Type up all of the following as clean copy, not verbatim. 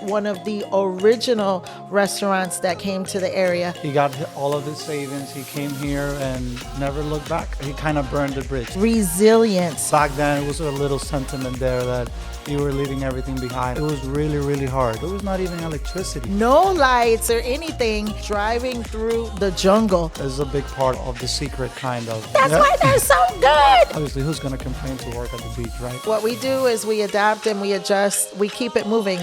one of the original restaurants that came to the area. He got all of his savings. He came here and never looked back. He kind of burned the bridge. Resilience. Back then, it was a little sentiment there that you were leaving everything behind. It was really, really hard. There was not even electricity. No lights or anything. Driving through the jungle. This is a big part of the secret, kind of. That's why they're so good. Obviously, who's going to complain to work at the beach, right? What we do is we adapt and we adjust. We keep it moving.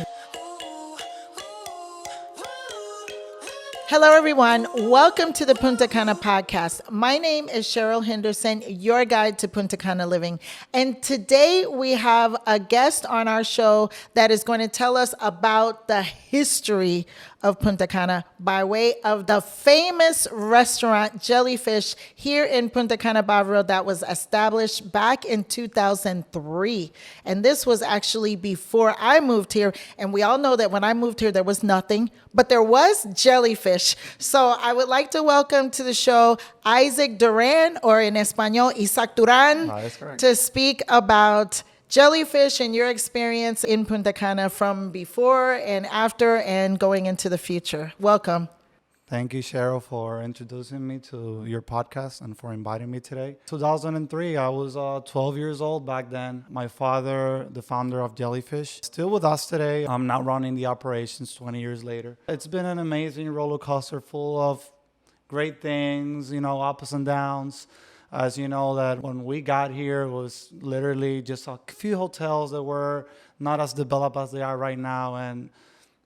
Hello, everyone. Welcome to the Punta Cana Podcast. My name is Cheryl Henderson, your guide to Punta Cana living. And today we have a guest on our show that is going to tell us about the history of Punta Cana by way of the famous restaurant Jellyfish here in Punta Cana Barrio that was established back in 2003. And this was actually before I moved here. And we all know that when I moved here, there was nothing, but there was Jellyfish. So I would like to welcome to the show Isaac Durán, or in Espanol, Isaac Durán, that's correct, to speak about Jellyfish and your experience in Punta Cana from before and after and going into the future. Welcome. Thank you, Cheryl, for introducing me to your podcast and for inviting me today. 2003, I was 12 years old back then. My father, the founder of Jellyfish, still with us today. I'm now running the operations 20 years later. It's been an amazing roller coaster full of great things, ups and downs. As you know, that when we got here, it was literally just a few hotels that were not as developed as they are right now. And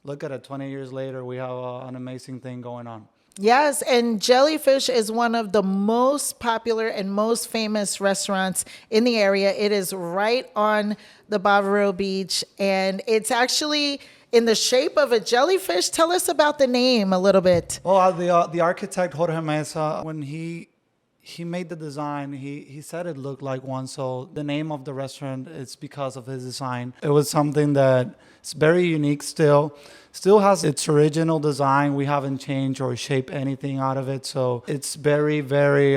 look at it, 20 years later, we have an amazing thing going on. Yes, and Jellyfish is one of the most popular and most famous restaurants in the area. It is right on the Barrio Beach, and it's actually in the shape of a jellyfish. Tell us about the name a little bit. Well, the architect, Jorge Mesa, when he made the design, he said it looked like one. So the name of the restaurant is because of his design. It was something that is very unique still has its original design. We haven't changed or shaped anything out of it. So it's very, very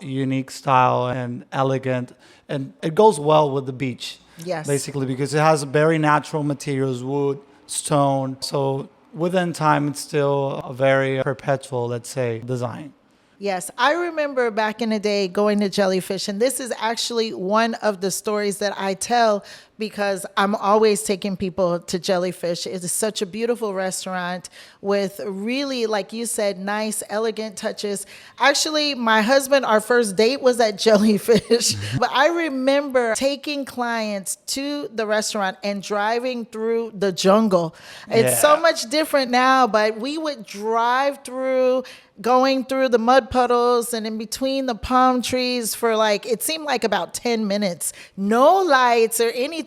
unique style and elegant. And it goes well with the beach. Yes. Basically, because it has very natural materials, wood, stone. So within time, it's still a very perpetual, let's say, design. Yes, I remember back in the day going to Jellyfish, and this is actually one of the stories that I tell because I'm always taking people to Jellyfish. It is such a beautiful restaurant with really, like you said, nice, elegant touches. Actually, my husband, our first date was at Jellyfish. But I remember taking clients to the restaurant and driving through the jungle. It's so much different now, but we would drive through, going through the mud puddles and in between the palm trees for it seemed like about 10 minutes. No lights or anything.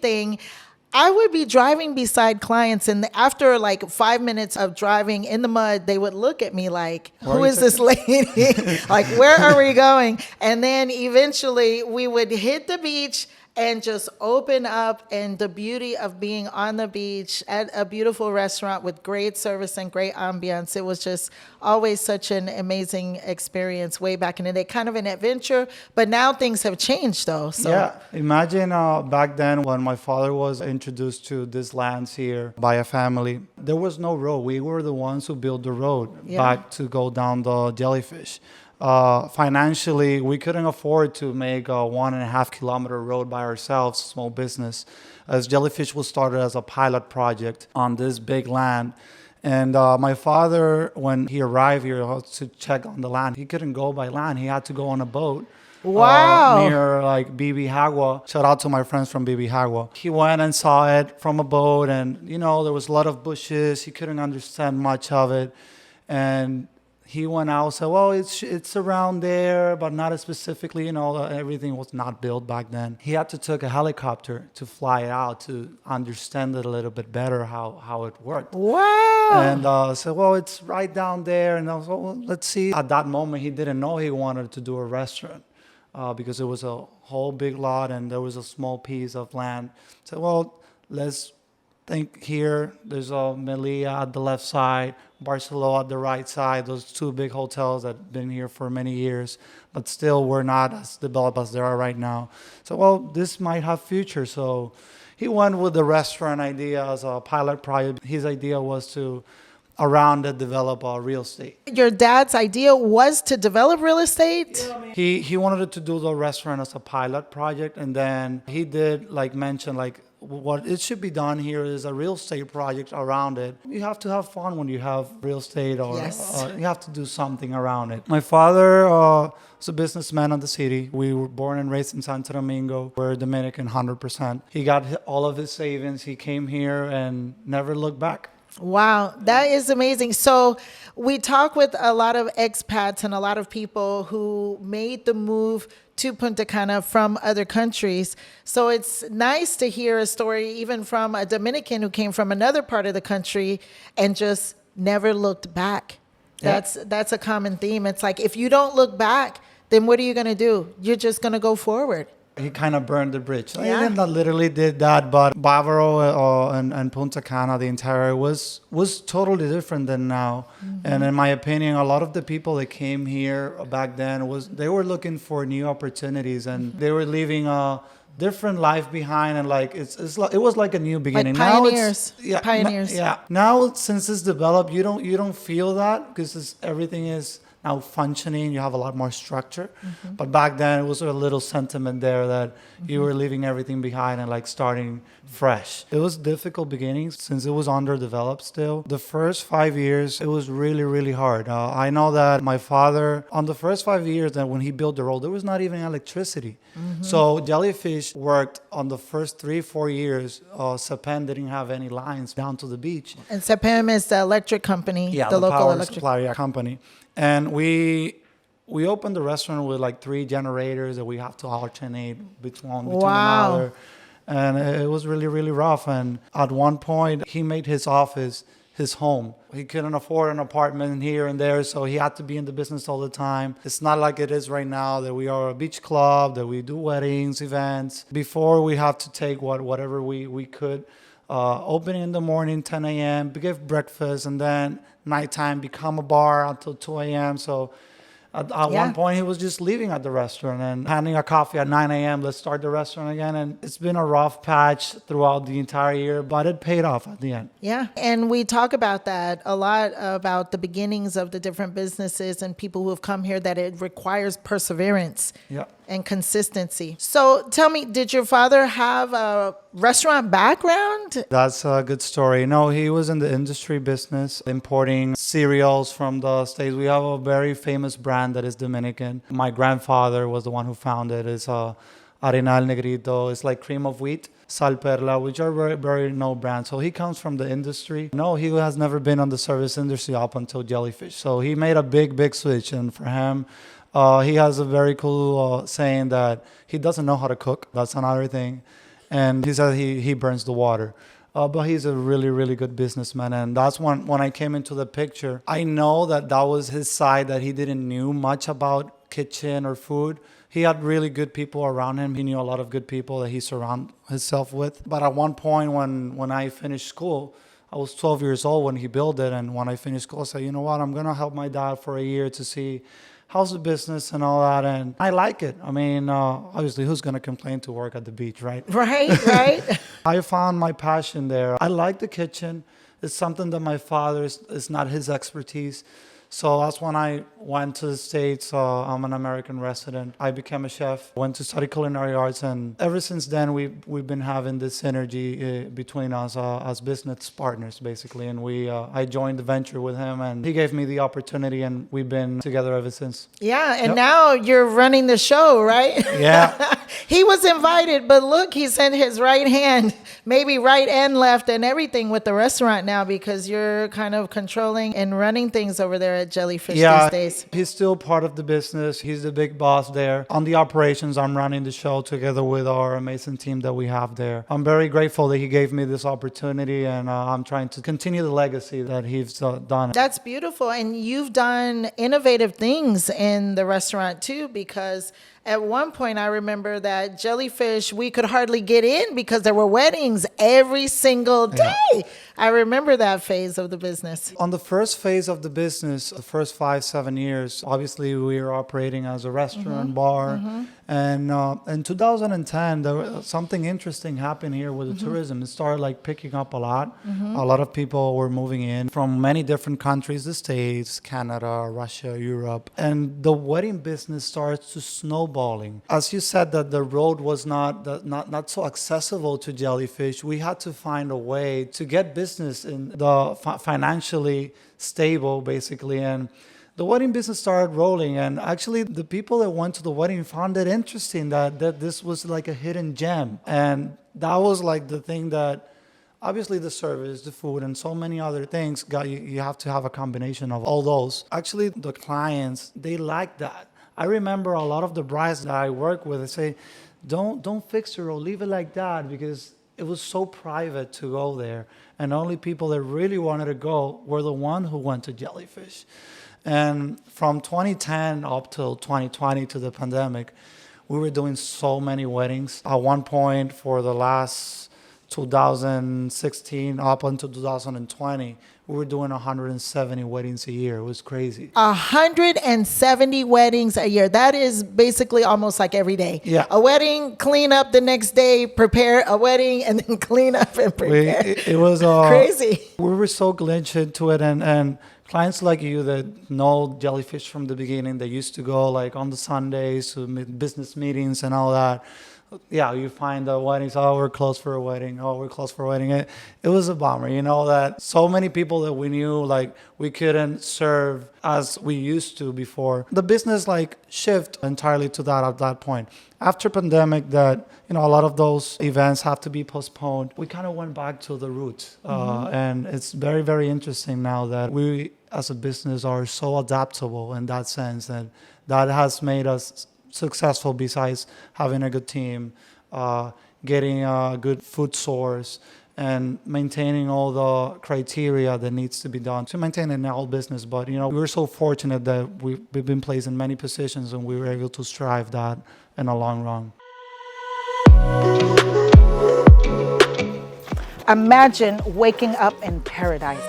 I would be driving beside clients, and after 5 minutes of driving in the mud, they would look at me like, who is this lady? Where are we going? And then eventually we would hit the beach and just open up, and the beauty of being on the beach at a beautiful restaurant with great service and great ambiance. It was just always such an amazing experience way back in the day, kind of an adventure, but now things have changed though. So. Yeah, imagine back then when my father was introduced to these lands here by a family, there was no road. We were the ones who built the road back to go down the Jellyfish. Financially, we couldn't afford to make a 1.5 kilometer road by ourselves, small business, as Jellyfish was started as a pilot project on this big land. And my father, when he arrived here to check on the land, he couldn't go by land. He had to go on a boat. Wow. Near Bibihagua. Shout out to my friends from Bibihagua. He went and saw it from a boat, and there was a lot of bushes. He couldn't understand much of it. And he went out and said, well, it's around there, but not as specifically, everything was not built back then. He had to take a helicopter to fly it out to understand it a little bit better how it worked. Wow. And said, well, it's right down there. And I was like, well, let's see. At that moment, he didn't know he wanted to do a restaurant because it was a whole big lot and there was a small piece of land. So, well, let's think here. There's a Melilla at the left side, Barcelona at the right side. Those two big hotels that have been here for many years, but still were not as developed as they are right now. So, well, this might have future. So He went with the restaurant idea as a pilot project. His idea was to around it develop real estate. Your dad's idea was to develop real estate? He wanted to do the restaurant as a pilot project, and then he did mention what it should be done here is a real estate project around it. You have to have fun when you have real estate, or Yes. you have to do something around it. My father was a businessman in the city. We were born and raised in Santo Domingo. We're Dominican 100%. He got all of his savings. He came here and never looked back. Wow, that is amazing. So we talk with a lot of expats and a lot of people who made the move to Punta Cana from other countries. So it's nice to hear a story even from a Dominican who came from another part of the country and just never looked back. Yeah. That's a common theme. It's like, if you don't look back, then what are you going to do? You're just going to go forward. He kind of burned the bridge. Yeah. He didn't literally did that, but Bávaro and Punta Cana, the entire was totally different than now. Mm-hmm. And in my opinion, a lot of the people that came here back then they were looking for new opportunities, and they were leaving a different life behind, and it was like a new beginning. Like pioneers. Now Pioneers. Now since it's developed, you don't feel that because everything is now functioning. You have a lot more structure. Mm-hmm. But back then, it was a little sentiment there that you were leaving everything behind and starting fresh. It was difficult beginnings since it was underdeveloped still. The first 5 years, it was really, really hard. I know that my father, on the first 5 years that when he built the road, there was not even electricity. Mm-hmm. So Jellyfish worked on the first 3-4 years. Sapen didn't have any lines down to the beach. And Sapen is the electric company, the local power electric supply company. And we opened the restaurant with 3 generators that we have to alternate between another. And it was really, really rough. And at one point, he made his office his home. He couldn't afford an apartment here and there, so he had to be in the business all the time. It's not like it is right now that we are a beach club, that we do weddings, events. Before, we had to take whatever we could. Opening in the morning, 10 a.m., give breakfast, and then nighttime become a bar until 2 a.m. So at one point, he was just leaving at the restaurant and handing a coffee at 9 a.m. Let's start the restaurant again. And it's been a rough patch throughout the entire year, but it paid off at the end. Yeah. And we talk about that a lot, about the beginnings of the different businesses and people who have come here, that it requires perseverance. Yeah. And consistency. So tell me, did your father have a restaurant background? That's a good story. No, he was in the industry business, importing cereals from the States. We have a very famous brand that is Dominican. My grandfather was the one who founded it. It's Arenal Negrito. It's like cream of wheat. Sal Perla, which are very, very known brands. So he comes from the industry. No, he has never been on the service industry up until Jellyfish. So he made a big, big switch. And for him, he has a very cool saying that he doesn't know how to cook. That's another thing. And he says he burns the water. But he's a really, really good businessman. And that's when I came into the picture, I know that was his side, that he didn't knew much about kitchen or food. He had really good people around him. He knew a lot of good people that he surrounded himself with. But at one point when I finished school, I was 12 years old when he built it. And when I finished school, I said, you know what, I'm going to help my dad for a year to see how's the business and all that. And I like it. I mean, obviously, who's going to complain to work at the beach, right? Right. I found my passion there. I like the kitchen. It's something that my father is not his expertise. So that's when I went to the States. I'm an American resident. I became a chef, went to study culinary arts, and ever since then, we've been having this synergy between us as business partners, basically. And I joined the venture with him, and he gave me the opportunity, and we've been together ever since. Yeah, and now you're running the show, right? Yeah. He was invited, but look, he sent his right hand, maybe right and left and everything with the restaurant now, because you're kind of controlling and running things over there at Jellyfish these days. He's still part of the business. He's the big boss there. On the operations, I'm running the show together with our amazing team that we have there. I'm very grateful that he gave me this opportunity, and I'm trying to continue the legacy that he's done. That's beautiful. And you've done innovative things in the restaurant too, because at one point, I remember that Jellyfish, we could hardly get in because there were weddings every single day. I remember that phase of the business. On the first phase of the business, the first 5-7 years, obviously we were operating as a restaurant, bar. And in 2010, there was something interesting happened here with the tourism. It started like picking up a lot. A lot of people were moving in from many different countries, the States, Canada, Russia, Europe. And the wedding business starts to snowballing. As you said that the road was not so accessible to Jellyfish, we had to find a way to get business in the financially stable, basically. And the wedding business started rolling, and actually the people that went to the wedding found it interesting that this was like a hidden gem. And that was like the thing that obviously the service, the food, and so many other things you have to have a combination of all those. Actually, the clients, they like that. I remember a lot of the brides that I work with, they say, don't fix it or leave it like that, because it was so private to go there. And only people that really wanted to go were the one who went to Jellyfish. And from 2010 up till 2020 to the pandemic, we were doing so many weddings. At one point for the last 2016 up until 2020, we were doing 170 weddings a year. It was crazy. 170 weddings a year. That is basically almost like every day. Yeah. A wedding, clean up the next day, prepare a wedding, and then clean up and prepare. It was crazy. We were so glitched into it, and clients like you that know Jellyfish from the beginning, they used to go like on the Sundays to business meetings and all that. Yeah, you find the weddings, oh, we're closed for a wedding. Oh, we're closed for a wedding. It was a bummer, that so many people that we knew, like, we couldn't serve as we used to before. The business, like, shift entirely to that at that point. After pandemic, that, a lot of those events have to be postponed. We kind of went back to the roots. And it's very, very interesting now that we, as a business, are so adaptable in that sense. And that has made us successful, besides having a good team, getting a good food source, and maintaining all the criteria that needs to be done to maintain an all business. But we're so fortunate that we've been placed in many positions, and we were able to strive that in the long run. Imagine waking up in paradise.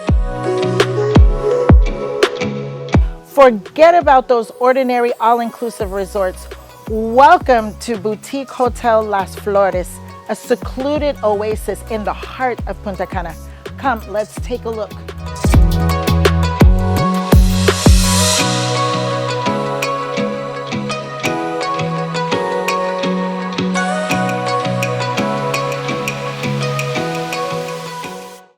Forget about those ordinary all-inclusive resorts. Welcome to Boutique Hotel Las Flores, a secluded oasis in the heart of Punta Cana. Come, let's take a look.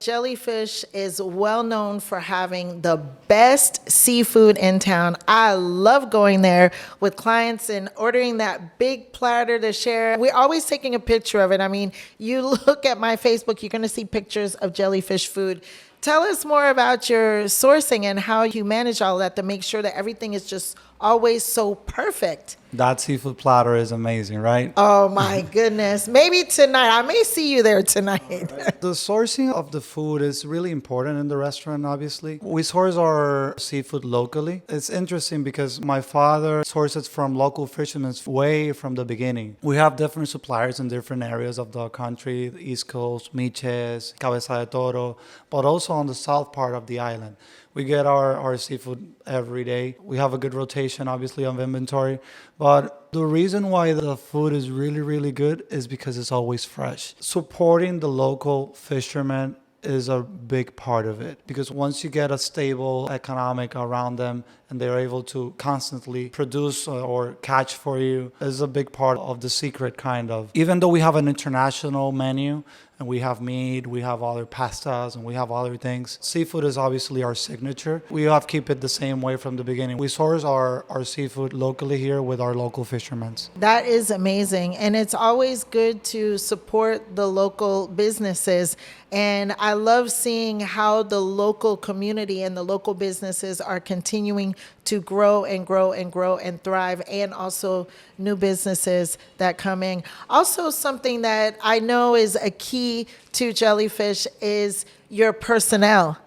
Jellyfish is well known for having the best seafood in town. I love going there with clients and ordering that big platter to share. We're always taking a picture of it. I mean, you look at my Facebook, you're going to see pictures of Jellyfish food. Tell us more about your sourcing and how you manage all that to make sure that everything is just always so perfect. That seafood platter is amazing, right? Oh my goodness. Maybe tonight. I may see you there tonight. The sourcing of the food is really important in the restaurant, obviously. We source our seafood locally. It's interesting because my father sources from local fishermen way from the beginning. We have different suppliers in different areas of the country, the East Coast, Miches, Cabeza de Toro, but also on the south part of the island. We get our seafood every day. We have a good rotation, obviously, of inventory. But the reason why the food is really, really good is because it's always fresh. Supporting the local fishermen is a big part of it, because once you get a stable economic around them and they're able to constantly produce or catch for you, is a big part of the secret, kind of. Even though we have an international menu and we have meat, we have other pastas, and we have other things, seafood is obviously our signature. We have to keep it the same way from the beginning. We source our seafood locally here with our local fishermen. That is amazing. And it's always good to support the local businesses. And I love seeing how the local community and the local businesses are continuing to grow and grow and grow and thrive, and also new businesses that come in. Also, something that I know is a key to Jellyfish is your personnel.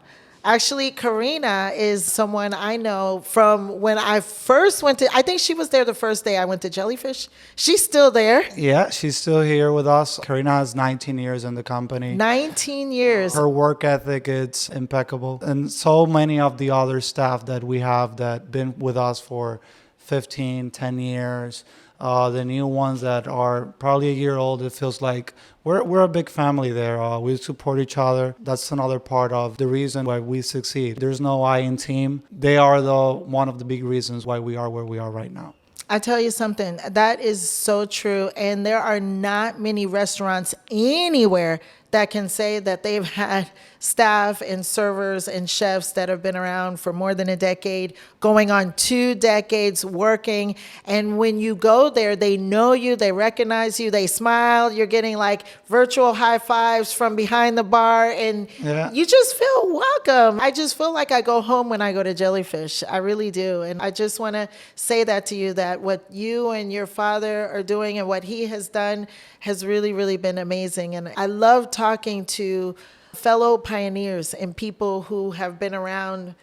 Actually, Karina is someone I know from when I first went to, I think she was there the first day I went to Jellyfish. She's still there. Yeah, she's still here with us. Karina has 19 years in the company. 19 years. Her work ethic is impeccable. And so many of the other staff that we have that been with us for 15, 10 years. The new ones that are probably a year old, it feels like we're a big family there. We support each other. That's another part of the reason why we succeed. There's no I in team. They are one of the big reasons why we are where we are right now. I tell you something, that is so true. And there are not many restaurants anywhere that can say that they've had staff and servers and chefs that have been around for more than a decade, going on 2 decades working. And when you go there, they know you, they recognize you, they smile. You're getting like virtual high fives from behind the bar, and you just feel welcome. I just feel like I go home when I go to Jellyfish. I really do. And I just want to say that to you, that what you and your father are doing and what he has done has really, really been amazing. And I love talking to fellow pioneers and people who have been around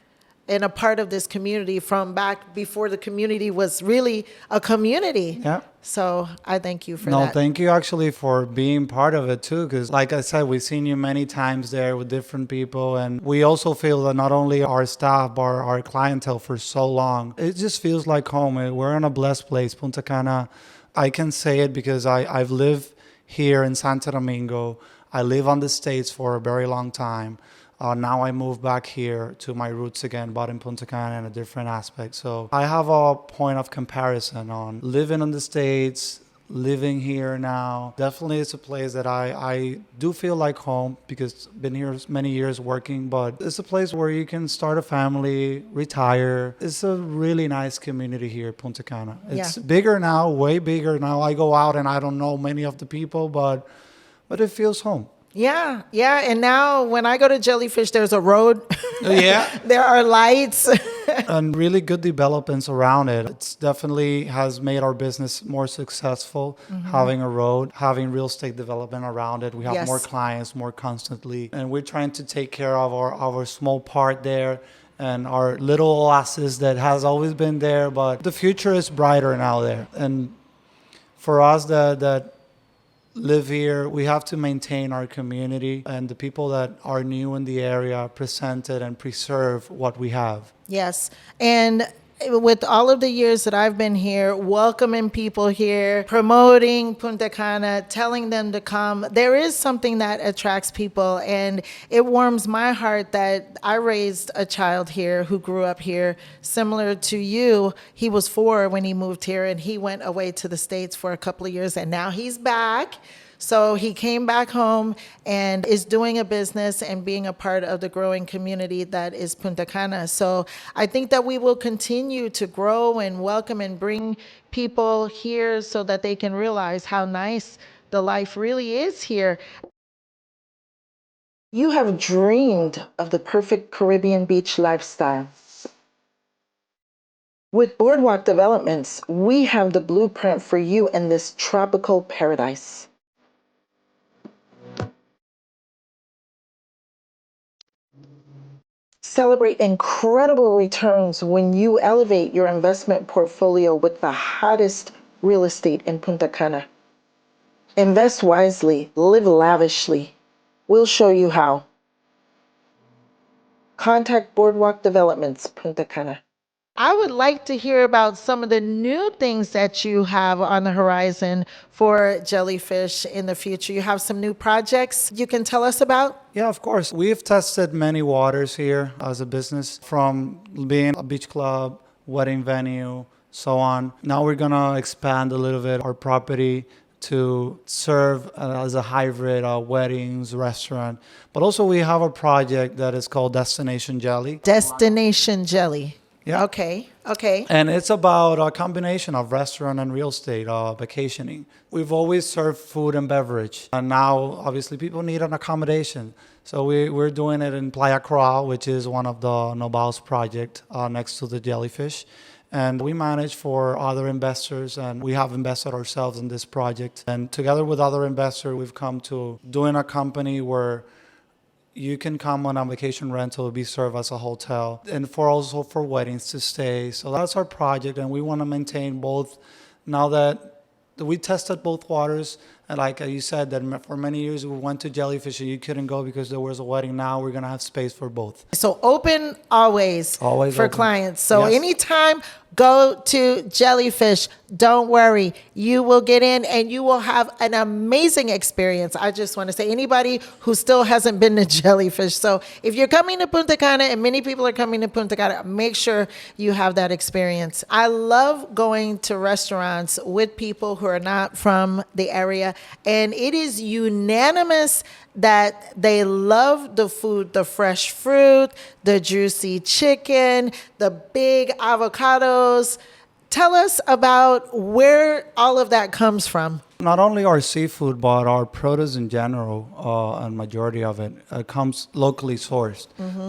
and a part of this community from back before the community was really a community. Yeah. So I thank you for No, that. thank you actually for being part of it too. Because like I said, we've seen you many times there with different people. And we also feel that not only our staff, but our clientele for so long, it just feels like home. We're in a blessed place, Punta Cana. I can say it because I've lived here in Santo Domingo. I live on the States for a very long time. Now I moved back here to my roots again, but in Punta Cana in a different aspect. So I have a point of comparison on living in the States, living here now. Definitely it's a place that I do feel like home because I've been here many years working, but it's a place where you can start a family, retire. It's a really nice community here, Punta Cana. It's bigger now, way bigger now. I go out and I don't know many of the people, but it feels home. Yeah, yeah. And now when I go to Jellyfish, there's a road. Yeah. There are lights. And really good developments around it. It's definitely has made our business more successful, having a road, having real estate development around it. We have more clients more constantly. And we're trying to take care of our small part there and our little oasis that has always been there. But the future is brighter now there. And for us that live here, we have to maintain our community and the people that are new in the area, present it and preserve what we have. Yes. And with all of the years that I've been here, welcoming people here, promoting Punta Cana, telling them to come, there is something that attracts people. And it warms my heart that I raised a child here who grew up here, similar to you. He was 4 when he moved here, and he went away to the States for a couple of years, and now he's back. So he came back home and is doing a business and being a part of the growing community that is Punta Cana. So I think that we will continue to grow and welcome and bring people here so that they can realize how nice the life really is here. You have dreamed of the perfect Caribbean beach lifestyle. With Boardwalk Developments, we have the blueprint for you in this tropical paradise. Celebrate incredible returns when you elevate your investment portfolio with the hottest real estate in Punta Cana. Invest wisely, live lavishly. We'll show you how. Contact Boardwalk Developments, Punta Cana. I would like to hear about some of the new things that you have on the horizon for Jellyfish in the future. You have some new projects you can tell us about? Yeah, of course. We've tested many waters here as a business, from being a beach club, wedding venue, so on. Now we're going to expand a little bit our property to serve as a hybrid weddings restaurant. But also we have a project that is called Destination Jelly. Destination Jelly. Yeah. Okay. And it's about a combination of restaurant and real estate, vacationing. We've always served food and beverage. And now, obviously, people need an accommodation. So we're doing it in Playa Coral, which is one of the Nobal's project next to the Jellyfish. And we manage for other investors, and we have invested ourselves in this project. And together with other investors, we've come to doing a company where you can come on a vacation rental, be served as a hotel, and for also for weddings to stay. So that's our project, and we want to maintain both. Now that we tested both waters, and like you said, that for many years we went to Jellyfish and you couldn't go because there was a wedding. Now we're gonna have space for both. So open always for open. clients. So Yes. anytime, go to Jellyfish. Don't worry. You will get in and you will have an amazing experience. I just want to say, anybody who still hasn't been to Jellyfish. So if you're coming to Punta Cana, and many people are coming to Punta Cana, make sure you have that experience. I love going to restaurants with people who are not from the area. And it is unanimous that they love the food, the fresh fruit, the juicy chicken, the big avocados. Tell us about where all of that comes from. Not only our seafood, but our produce in general, and majority of it comes locally sourced.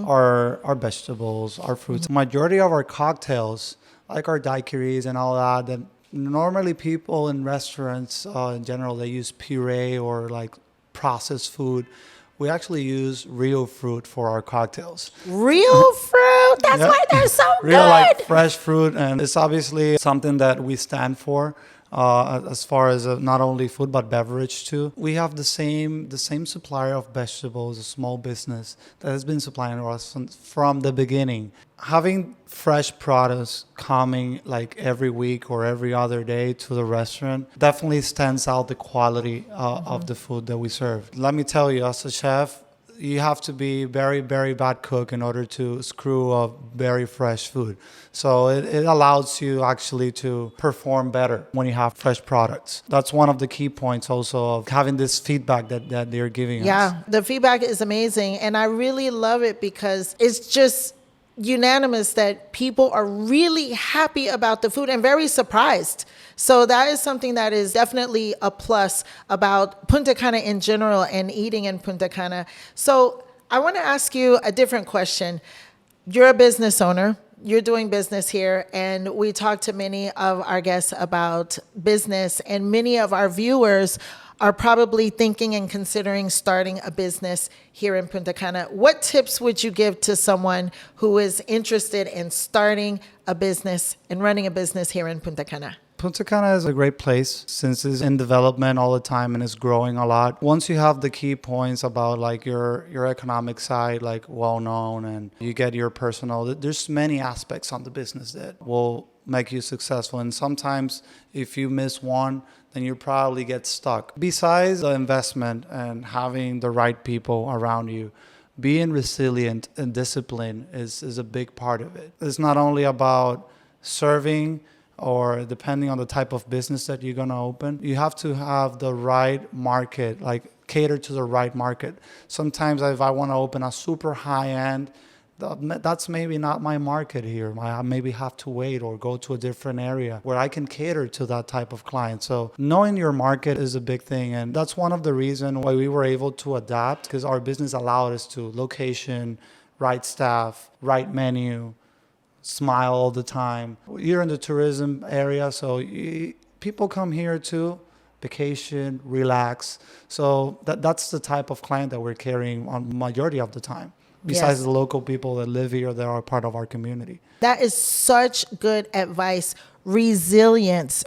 Our vegetables, our fruits. Majority of our cocktails, like our daiquiris and all that normally people in restaurants in general, they use puree or like processed food. We actually use real fruit for our cocktails. Real fruit? That's why they're so Real, good. like fresh fruit, and it's obviously something that we stand for as far as not only food but beverage too. We have the same supplier of vegetables, a small business that has been supplying us from the beginning. Having fresh produce coming like every week or every other day to the restaurant definitely stands out the quality of the food that we serve. Let me tell you, as a chef, you have to be very, very bad cook in order to screw up very fresh food. So it allows you actually to perform better when you have fresh products. That's one of the key points also of having this feedback that they're giving us. Yeah, the feedback is amazing. And I really love it because it's just unanimous that people are really happy about the food and very surprised. So that is something that is definitely a plus about Punta Cana in general and eating in Punta Cana. So I want to ask you a different question. You're a business owner. You're doing business here, and we talk to many of our guests about business, and many of our viewers are probably thinking and considering starting a business here in Punta Cana. What tips would you give to someone who is interested in starting a business and running a business here in Punta Cana? Punta Cana is a great place since it's in development all the time and it's growing a lot. Once you have the key points about like your economic side, like well known, and you get your personal, there's many aspects on the business that will make you successful. And sometimes if you miss one, then you probably get stuck. Besides the investment and having the right people around you, being resilient and disciplined is a big part of it. It's not only about serving, or depending on the type of business that you're going to open, you have to have the right market, like cater to the right market. Sometimes if I want to open a super high-end, that's maybe not my market here. I maybe have to wait or go to a different area where I can cater to that type of client. So knowing your market is a big thing. And that's one of the reasons why we were able to adapt, because our business allowed us to location, right staff, right menu, smile all the time. You're in the tourism area, so people come here to vacation, relax. So that's the type of client that we're carrying on majority of the time. Besides the local people that live here, that are part of our community. That is such good advice. Resilience.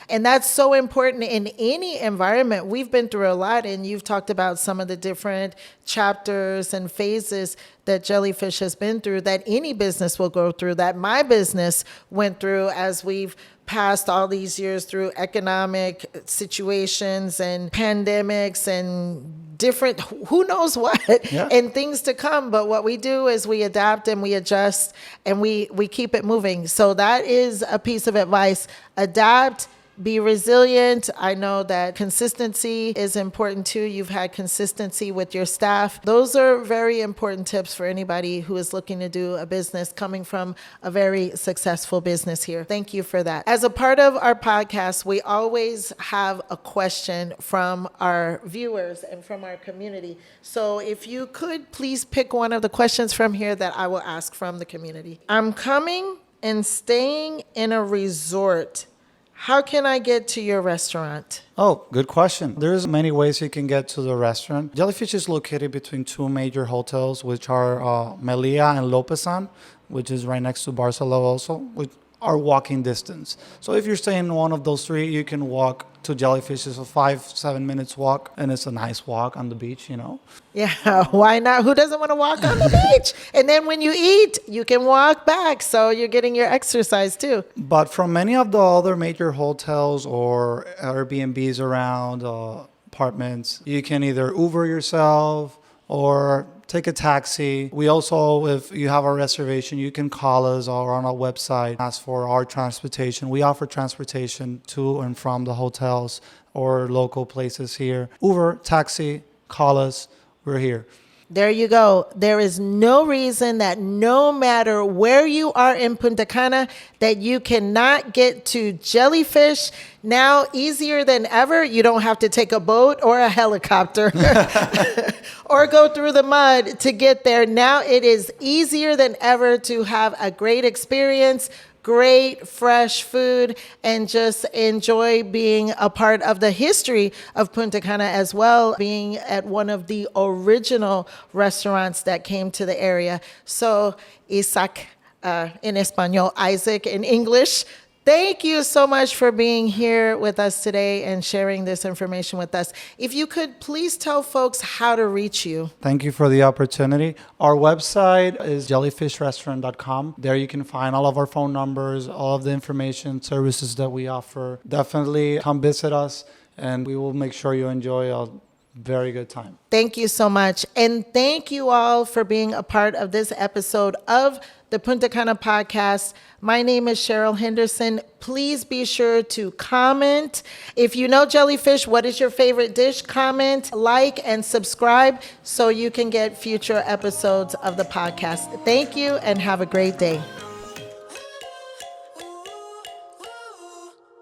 And that's so important in any environment. We've been through a lot, and you've talked about some of the different chapters and phases that Jellyfish has been through, that any business will go through, that my business went through as we've passed all these years through economic situations and pandemics and different, who knows what, and things to come. But what we do is we adapt and we adjust and we keep it moving. So that is a piece of advice. Adapt, be resilient. I know that consistency is important too. You've had consistency with your staff. Those are very important tips for anybody who is looking to do a business coming from a very successful business here. Thank you for that. As a part of our podcast, we always have a question from our viewers and from our community. So if you could please pick one of the questions from here that I will ask from the community. I'm coming and staying in a resort. How can I get to your restaurant? Oh, good question. There's many ways you can get to the restaurant. Jellyfish is located between two major hotels, which are Melia and Lopesan, which is right next to Barcelona also, which are walking distance. So if you're staying in one of those three, you can walk to Jellyfish. It's a 5-7 minutes walk, and it's a nice walk on the beach, you know. Yeah, why not? Who doesn't want to walk on the beach? And then when you eat, you can walk back. So you're getting your exercise too. But from many of the other major hotels or Airbnbs around, apartments, you can either Uber yourself or take a taxi. We also, if you have a reservation, you can call us or on our website, ask for our transportation. We offer transportation to and from the hotels or local places here. Uber, taxi, call us. We're here. There you go. There is no reason that no matter where you are in Punta Cana that you cannot get to Jellyfish. Now, easier than ever, you don't have to take a boat or a helicopter or go through the mud to get there. Now it is easier than ever to have a great experience, great fresh food, and just enjoy being a part of the history of Punta Cana as well, being at one of the original restaurants that came to the area. So Isaac in Espanol, Isaac in English, thank you so much for being here with us today and sharing this information with us. If you could please tell folks how to reach you. Thank you for the opportunity. Our website is jellyfishrestaurant.com. There you can find all of our phone numbers, all of the information, services that we offer. Definitely come visit us, and we will make sure you enjoy a very good time. Thank you so much. And thank you all for being a part of this episode of the Punta Cana Podcast. My name is Cheryl Henderson. Please be sure to comment. If you know Jellyfish, what is your favorite dish? Comment, like, and subscribe so you can get future episodes of the podcast. Thank you and have a great day.